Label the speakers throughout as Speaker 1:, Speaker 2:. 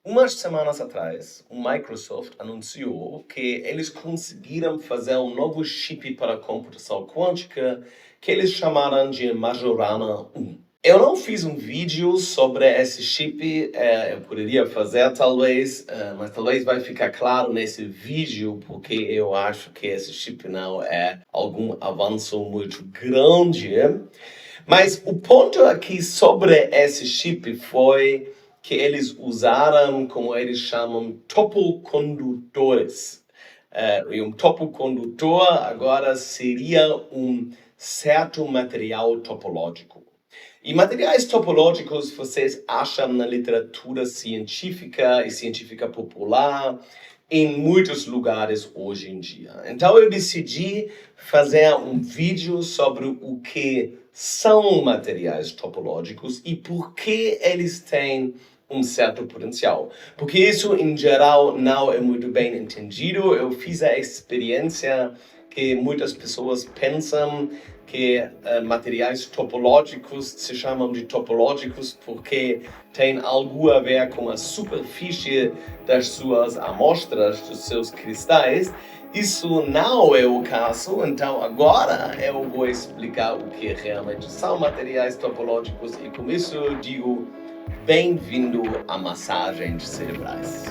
Speaker 1: Umas semanas atrás, o Microsoft anunciou que eles conseguiram fazer um novo chip para computação quântica que eles chamaram de Majorana 1. Eu não fiz um vídeo sobre esse chip, eu poderia fazer talvez, mas talvez vai ficar claro nesse vídeo porque eu acho que esse chip não é algum avanço muito grande. Mas o ponto aqui sobre esse chip foi que eles usaram, como eles chamam, topocondutores. E um topocondutor agora seria um certo material topológico. E materiais topológicos vocês acham na literatura científica e científica popular em muitos lugares hoje em dia. Então eu decidi fazer um vídeo sobre o que são materiais topológicos e por que eles têm um certo potencial. Porque isso, em geral, não é muito bem entendido. Eu fiz a experiência que muitas pessoas pensam que materiais topológicos se chamam de topológicos porque tem algo a ver com a superfície das suas amostras, dos seus cristais. Isso não é o caso, então agora eu vou explicar o que realmente são materiais topológicos e com isso eu digo bem-vindo à massagem de cerebrais.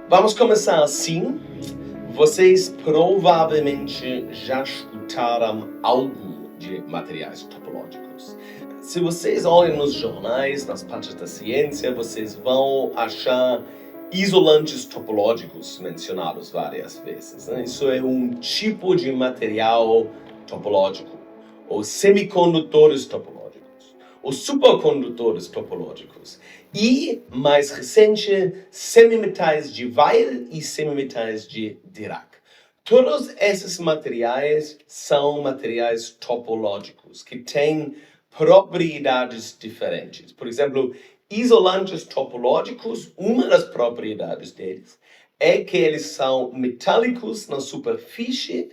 Speaker 1: Vamos começar assim. Vocês provavelmente já escutaram algo de materiais topológicos. Se vocês olham nos jornais, nas partes da ciência, vocês vão achar isolantes topológicos mencionados várias vezes. Isso é um tipo de material topológico, ou semicondutores topológicos, ou supercondutores topológicos. E, mais recente, semimetais de Weil e semimetais de Dirac. Todos esses materiais são materiais topológicos, que têm propriedades diferentes. Por exemplo, isolantes topológicos, uma das propriedades deles é que eles são metálicos na superfície,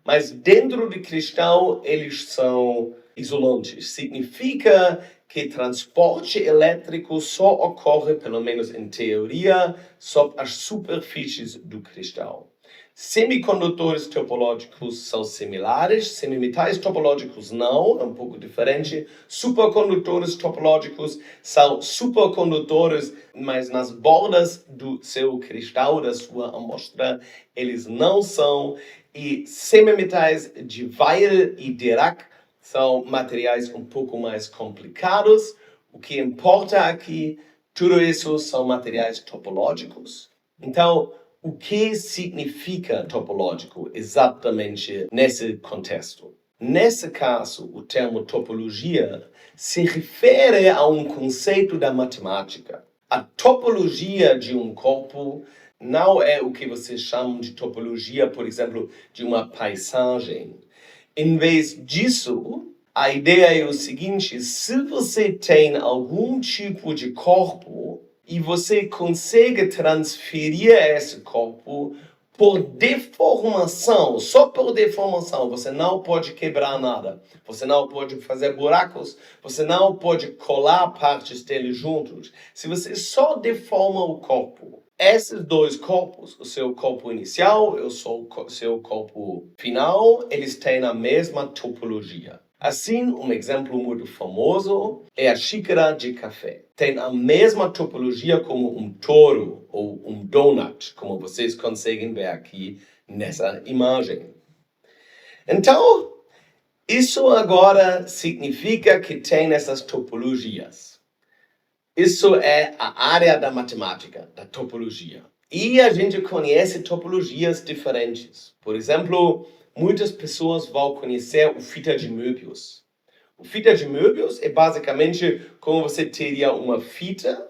Speaker 1: mas dentro do cristal eles são isolantes. Significa que transporte elétrico só ocorre, pelo menos em teoria, sob as superfícies do cristal. Semicondutores topológicos são similares, semimetais topológicos não, é um pouco diferente. Supercondutores topológicos são supercondutores, mas nas bordas do seu cristal, da sua amostra, eles não são. E semimetais de Weil e Dirac são materiais um pouco mais complicados. O que importa aqui, tudo isso são materiais topológicos. Então, o que significa topológico exatamente nesse contexto? Nesse caso, o termo topologia se refere a um conceito da matemática. A topologia de um corpo não é o que vocês chamam de topologia, por exemplo, de uma paisagem. Em vez disso, a ideia é o seguinte: se você tem algum tipo de corpo e você consegue transferir esse corpo por deformação, só por deformação, você não pode quebrar nada, você não pode fazer buracos, você não pode colar partes dele juntos. Se você só deforma o corpo, esses dois corpos, o seu corpo inicial e o seu corpo final, eles têm a mesma topologia. Assim, um exemplo muito famoso é a xícara de café. Tem a mesma topologia como um touro ou um donut, como vocês conseguem ver aqui nessa imagem. Então, isso agora significa que tem essas topologias. Isso é a área da matemática, da topologia. E a gente conhece topologias diferentes. Por exemplo, muitas pessoas vão conhecer o fita de Möbius. O fita de Möbius é basicamente como você teria uma fita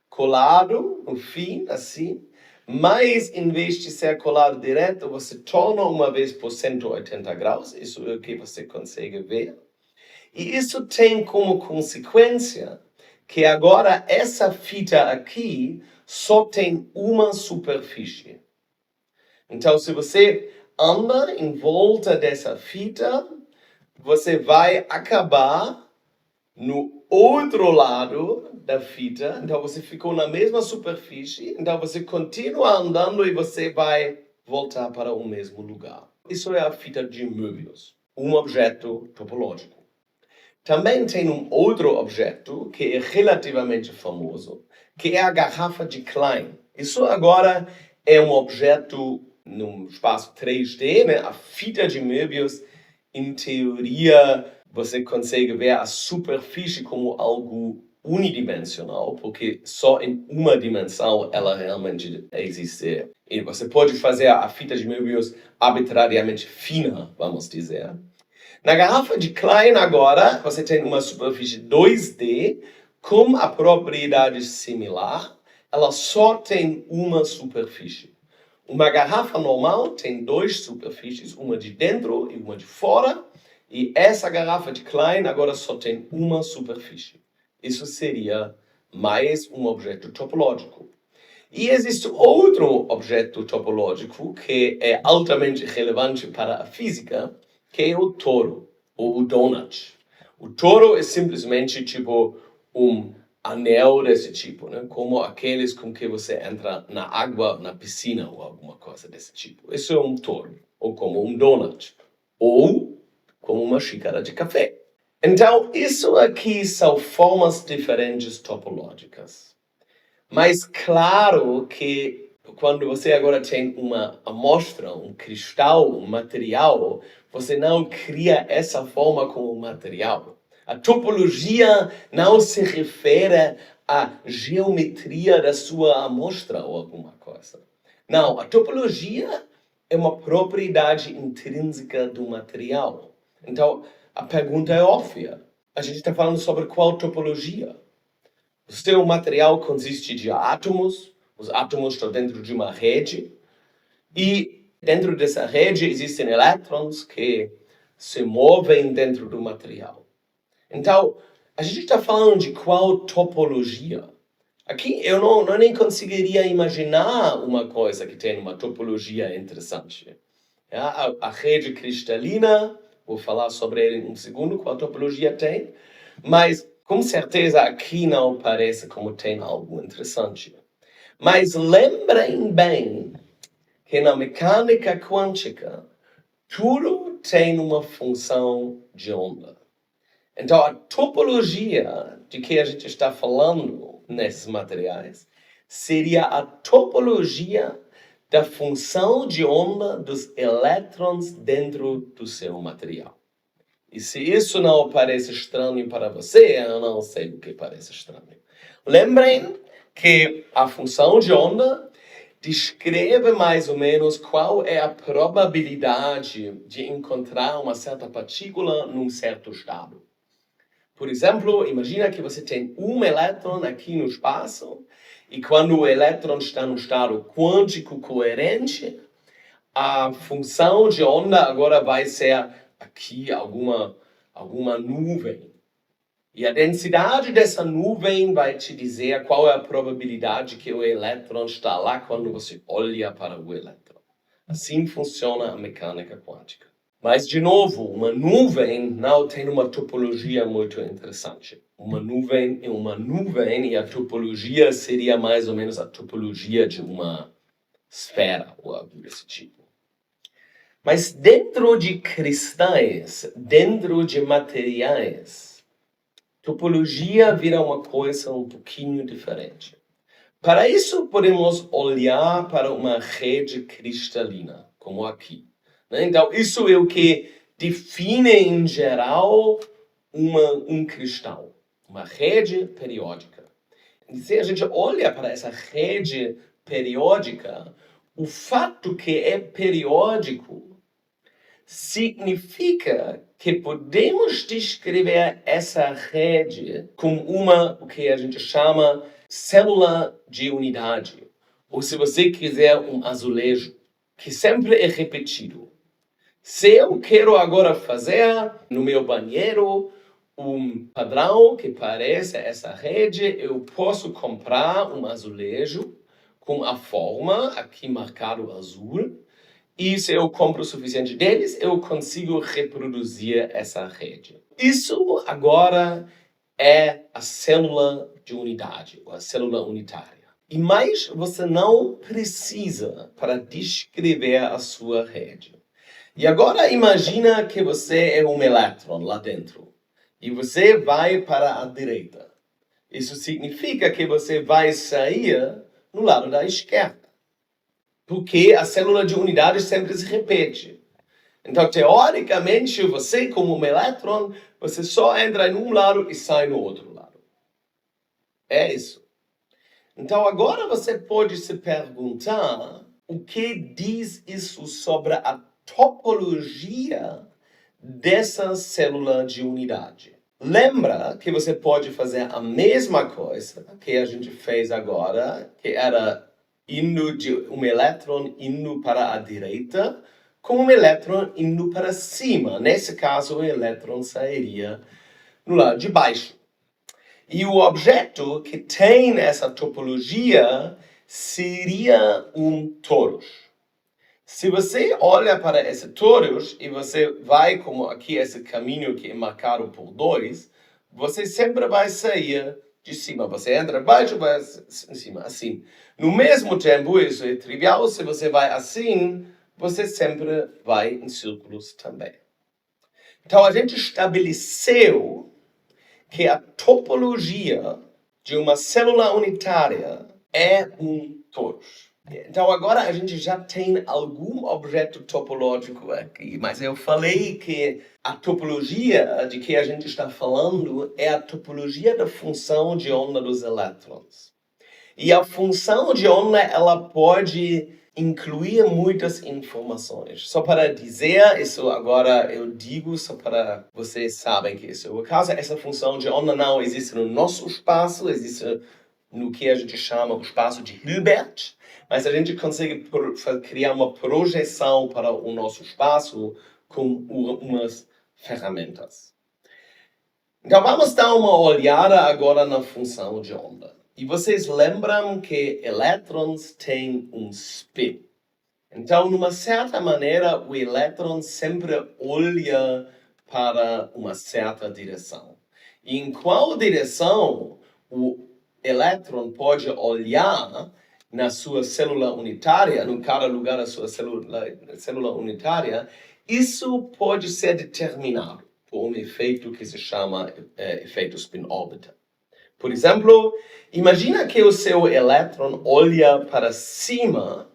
Speaker 1: colado no fim, assim, mas em vez de ser colado direto, você torna uma vez por 180 graus. Isso é o que você consegue ver. E isso tem como consequência que agora essa fita aqui só tem uma superfície. Então, se você anda em volta dessa fita, você vai acabar No outro lado da fita, então você ficou na mesma superfície, então você continua andando e você vai voltar para o mesmo lugar. Isso é a fita de Möbius, um objeto topológico. Também tem um outro objeto que é relativamente famoso, que é a garrafa de Klein. Isso agora é um objeto num espaço 3D, né? A fita de Möbius, em teoria, você consegue ver a superfície como algo unidimensional, porque só em uma dimensão ela realmente existe. E você pode fazer a fita de Möbius arbitrariamente fina, vamos dizer. Na garrafa de Klein agora, você tem uma superfície 2D com a propriedade similar, ela só tem uma superfície. Uma garrafa normal tem duas superfícies, uma de dentro e uma de fora, e essa garrafa de Klein agora só tem uma superfície. Isso seria mais um objeto topológico. E existe outro objeto topológico que é altamente relevante para a física, que é o toro, ou o donut. O toro é simplesmente tipo um anel desse tipo, né? Como aqueles com que você entra na água, na piscina ou alguma coisa desse tipo. Isso é um toro, ou como um donut, ou como uma xícara de café. Então, isso aqui são formas diferentes topológicas. Mas claro que quando você agora tem uma amostra, um cristal, um material, você não cria essa forma como material. A topologia não se refere à geometria da sua amostra ou alguma coisa. Não, a topologia é uma propriedade intrínseca do material. Então, a pergunta é óbvia. A gente está falando sobre qual topologia? O seu material consiste de átomos, os átomos estão dentro de uma rede, e dentro dessa rede existem elétrons que se movem dentro do material. Então, a gente está falando de qual topologia? Aqui eu não nem conseguiria imaginar uma coisa que tem uma topologia interessante. A rede cristalina, vou falar sobre ele em um segundo, qual topologia tem, mas com certeza aqui não parece como tem algo interessante. Mas lembrem bem que na mecânica quântica tudo tem uma função de onda. Então a topologia de que a gente está falando nesses materiais seria a topologia da função de onda dos elétrons dentro do seu material. E se isso não parece estranho para você, eu não sei o que parece estranho. Lembrem que a função de onda descreve mais ou menos qual é a probabilidade de encontrar uma certa partícula num certo estado. Por exemplo, imagina que você tem um elétron aqui no espaço, e quando o elétron está no estado quântico coerente, a função de onda agora vai ser aqui alguma nuvem. E a densidade dessa nuvem vai te dizer qual é a probabilidade que o elétron está lá quando você olha para o elétron. Assim funciona a mecânica quântica. Mas, de novo, uma nuvem não tem uma topologia muito interessante. Uma nuvem é uma nuvem e a topologia seria mais ou menos a topologia de uma esfera ou algo desse tipo. Mas dentro de cristais, dentro de materiais, topologia vira uma coisa um pouquinho diferente. Para isso, podemos olhar para uma rede cristalina, como aqui. Então, isso é o que define, em geral, um cristal, uma rede periódica. E se a gente olha para essa rede periódica, o fato que é periódico significa que podemos descrever essa rede como o que a gente chama célula de unidade. Ou, se você quiser, um azulejo, que sempre é repetido. Se eu quero agora fazer no meu banheiro um padrão que parece essa rede, eu posso comprar um azulejo com a forma aqui marcado azul. E se eu compro o suficiente deles, eu consigo reproduzir essa rede. Isso agora é a célula de unidade, ou a célula unitária. E mais você não precisa para descrever a sua rede. E agora imagina que você é um elétron lá dentro. E você vai para a direita. Isso significa que você vai sair no lado da esquerda. Porque a célula de unidade sempre se repete. Então, teoricamente, você como um elétron, você só entra em um lado e sai no outro lado. É isso. Então, agora você pode se perguntar o que diz isso sobre a topologia dessa célula de unidade. Lembra que você pode fazer a mesma coisa que a gente fez agora, que era um elétron indo para a direita, com um elétron indo para cima. Nesse caso, o elétron sairia no lado de baixo. E o objeto que tem essa topologia seria um torus. Se você olha para esse torus e você vai como aqui esse caminho que é marcado por 2, você sempre vai sair de cima. Você entra baixo, vai em cima, assim. No mesmo tempo, isso é trivial, se você vai assim, você sempre vai em círculos também. Então, a gente estabeleceu que a topologia de uma célula unitária é um torus. Então, agora a gente já tem algum objeto topológico aqui, mas eu falei que a topologia de que a gente está falando é a topologia da função de onda dos elétrons. E a função de onda, ela pode incluir muitas informações. Só para dizer, isso agora eu digo, só para vocês saberem que isso é o caso, essa função de onda não existe no nosso espaço, existe no que a gente chama o espaço de Hilbert, mas a gente consegue criar uma projeção para o nosso espaço com umas ferramentas. Então vamos dar uma olhada agora na função de onda. E vocês lembram que elétrons têm um spin. Então, de uma certa maneira, o elétron sempre olha para uma certa direção. E em qual direção o elétron pode olhar na sua célula unitária, em cada lugar da sua célula unitária, isso pode ser determinado por um efeito que se chama efeito spin-orbiter. Por exemplo, imagina que o seu elétron olha para cima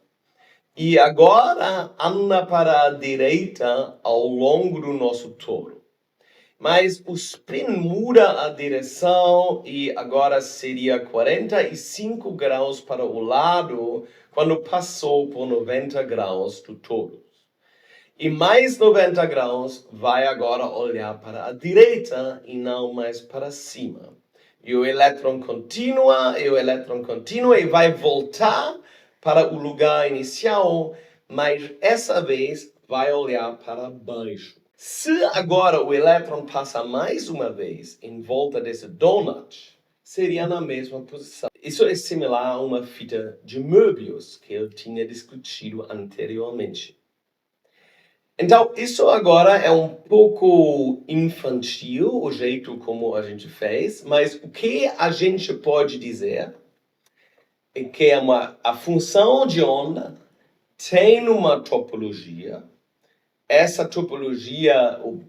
Speaker 1: e agora anda para a direita ao longo do nosso toro. Mas o spin muda a direção e agora seria 45 graus para o lado quando passou por 90 graus do toro. E mais 90 graus vai agora olhar para a direita e não mais para cima. E o elétron continua e vai voltar para o lugar inicial, mas essa vez vai olhar para baixo. Se agora o elétron passa mais uma vez em volta desse donut, seria na mesma posição. Isso é similar a uma fita de Möbius que eu tinha discutido anteriormente. Então, isso agora é um pouco infantil, o jeito como a gente fez, mas o que a gente pode dizer é que a função de onda tem uma topologia. Essa topologia, ou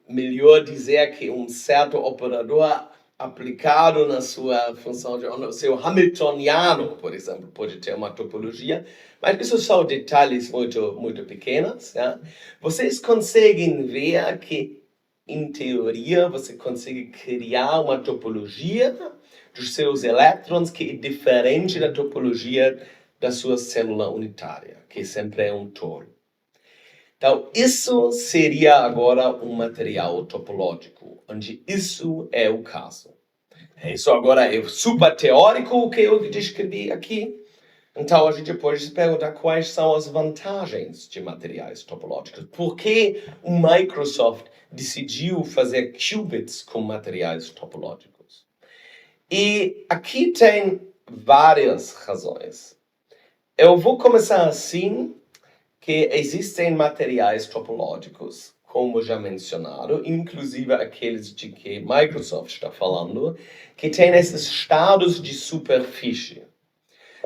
Speaker 1: melhor dizer que um certo operador aplicado na sua função de onda, o seu hamiltoniano, por exemplo, pode ter uma topologia, mas isso são detalhes muito pequenos. Né? Vocês conseguem ver que, em teoria, você consegue criar uma topologia dos seus elétrons que é diferente da topologia da sua célula unitária, que sempre é um toro. Então, isso seria agora um material topológico, onde isso é o caso. Isso agora é super teórico o que eu descrevi aqui. Então, a gente pode se perguntar quais são as vantagens de materiais topológicos. Por que o Microsoft decidiu fazer qubits com materiais topológicos? E aqui tem várias razões. Eu vou começar assim, que existem materiais topológicos como já mencionado, inclusive aqueles de que Microsoft está falando, que tem esses estados de superfície.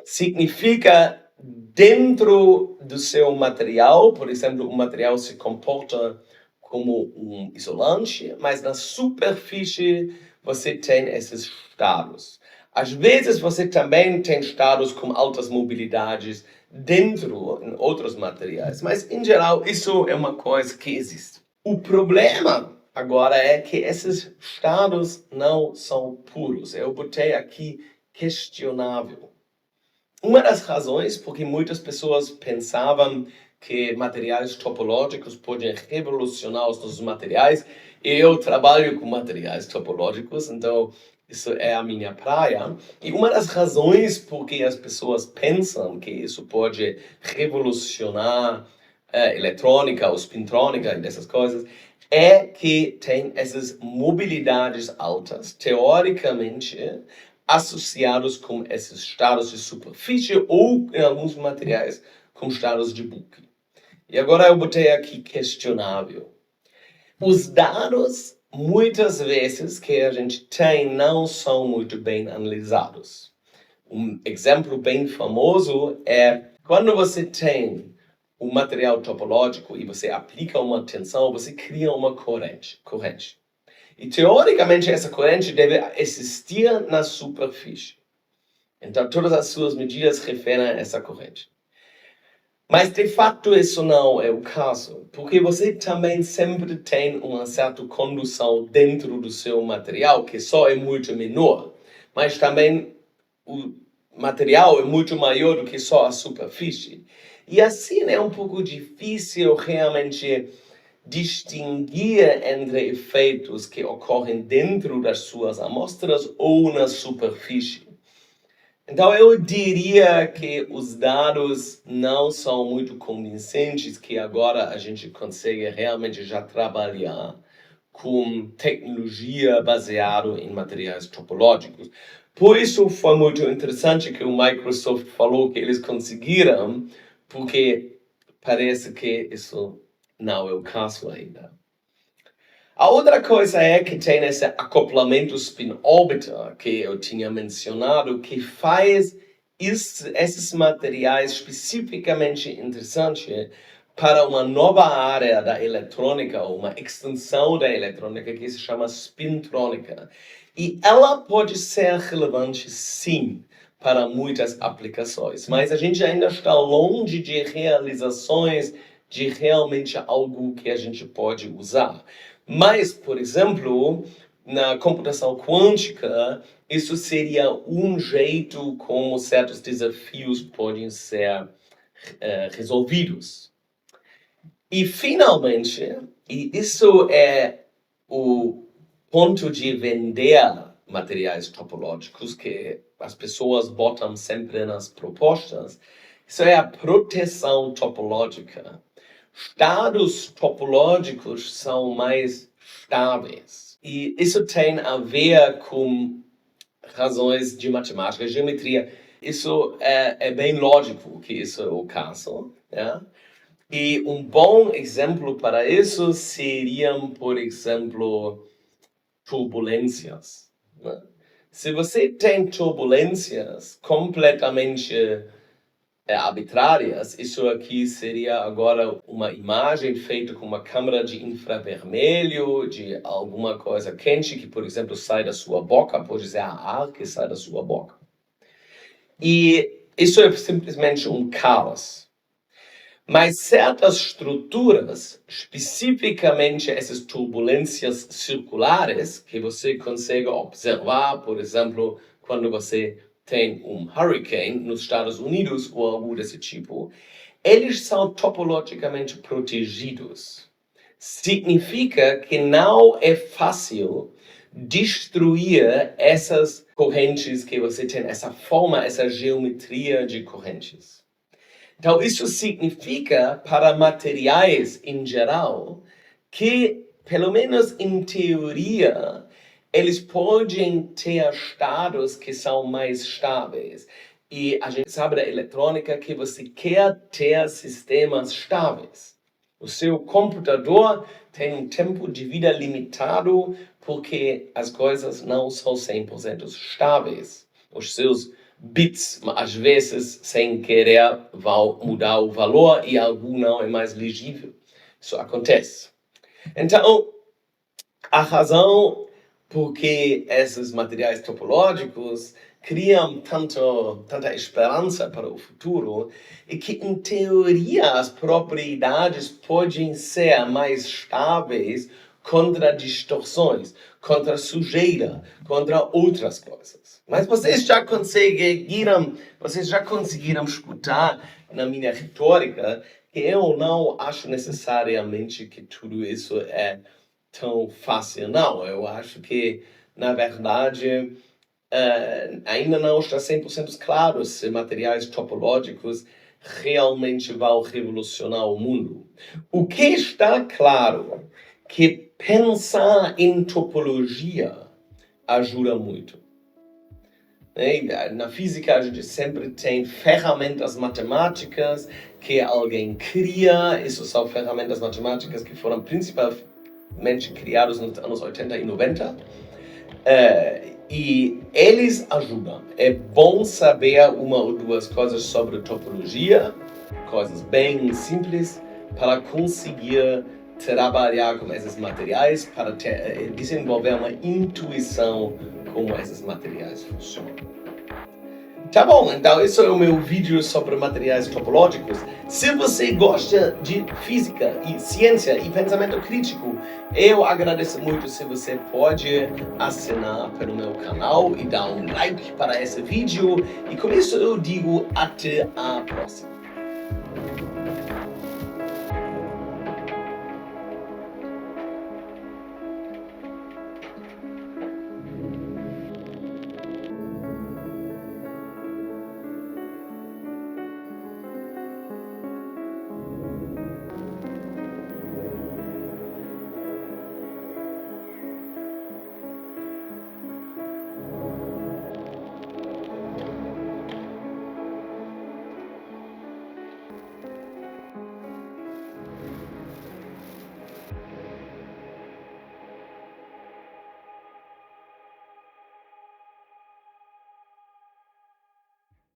Speaker 1: Significa, dentro do seu material, por exemplo, o material se comporta como um isolante, mas na superfície você tem esses estados. Às vezes você também tem estados com altas mobilidades dentro, em outros materiais, mas em geral isso é uma coisa que existe. O problema agora é que esses estados não são puros. Eu botei aqui questionável. Uma das razões porque muitas pessoas pensavam que materiais topológicos podem revolucionar os nossos materiais, e eu trabalho com materiais topológicos, então isso é a minha praia. E uma das razões porque as pessoas pensam que isso pode revolucionar eletrônica ou spintrônica e dessas coisas é que tem essas mobilidades altas, teoricamente, associados com esses estados de superfície ou, em alguns materiais, com estados de bucle. E agora eu botei aqui questionável. Os dados, muitas vezes, que a gente tem não são muito bem analisados. Um exemplo bem famoso é quando você tem um material topológico e você aplica uma tensão, você cria uma corrente. E, teoricamente, essa corrente deve existir na superfície. Então, todas as suas medidas referem a essa corrente. Mas, de fato, isso não é o caso, porque você também sempre tem uma certa condução dentro do seu material, que só é muito menor, mas também o material é muito maior do que só a superfície. E assim é um pouco difícil realmente distinguir entre efeitos que ocorrem dentro das suas amostras ou na superfície. Então, eu diria que os dados não são muito convincentes, que agora a gente consegue realmente já trabalhar com tecnologia baseada em materiais topológicos. Por isso foi muito interessante que o Microsoft falou que eles conseguiram, porque parece que isso não é o caso ainda. A outra coisa é que tem esse acoplamento spin-orbiter que eu tinha mencionado, que faz esses materiais especificamente interessantes para uma nova área da eletrônica, ou uma extensão da eletrônica que se chama spintrônica. E ela pode ser relevante, sim, para muitas aplicações, mas a gente ainda está longe de realizações de realmente algo que a gente pode usar. Mas, por exemplo, na computação quântica, isso seria um jeito como certos desafios podem ser resolvidos. E, finalmente, e isso é o ponto de vender materiais topológicos que as pessoas botam sempre nas propostas, isso é a proteção topológica. Estados topológicos são mais estáveis. E isso tem a ver com razões de matemática, geometria. Isso é bem lógico que isso é o caso. Né? E um bom exemplo para isso seriam, por exemplo, turbulências. Né? Se você tem turbulências completamente arbitrárias, isso aqui seria agora uma imagem feita com uma câmera de infravermelho, de alguma coisa quente que, por exemplo, sai da sua boca, pode ser ar que sai da sua boca. E isso é simplesmente um caos. Mas certas estruturas, especificamente essas turbulências circulares, que você consegue observar, por exemplo, quando você tem um hurricane nos Estados Unidos ou algo desse tipo, eles são topologicamente protegidos. Significa que não é fácil destruir essas correntes que você tem, essa forma, essa geometria de correntes. Então, isso significa, para materiais em geral, que, pelo menos em teoria, eles podem ter estados que são mais estáveis. E a gente sabe da eletrônica que você quer ter sistemas estáveis. O seu computador tem um tempo de vida limitado porque as coisas não são 100% estáveis. Os seus bits, às vezes, sem querer, vão mudar o valor e algum não é mais legível. Isso acontece. Então, a razão por que esses materiais topológicos criam tanta esperança para o futuro é que, em teoria, as propriedades podem ser mais estáveis contra distorções, contra sujeira, contra outras coisas. Mas vocês já conseguiram escutar na minha retórica que eu não acho necessariamente que tudo isso é tão fácil, não. Eu acho que, na verdade, ainda não está 100% claro se materiais topológicos realmente vão revolucionar o mundo. O que está claro é que pensar em topologia ajuda muito. Na física, a gente sempre tem ferramentas matemáticas que alguém cria. Essas são ferramentas matemáticas que foram principalmente criadas nos anos 80 e 90. E eles ajudam. É bom saber uma ou duas coisas sobre topologia, coisas bem simples, para conseguir trabalhar com esses materiais, para desenvolver uma intuição como esses materiais funcionam. Tá bom, então esse é o meu vídeo sobre materiais topológicos. Se você gosta de física e ciência e pensamento crítico, eu agradeço muito se você pode assinar pelo meu canal e dar um like para esse vídeo. E com isso eu digo até a próxima.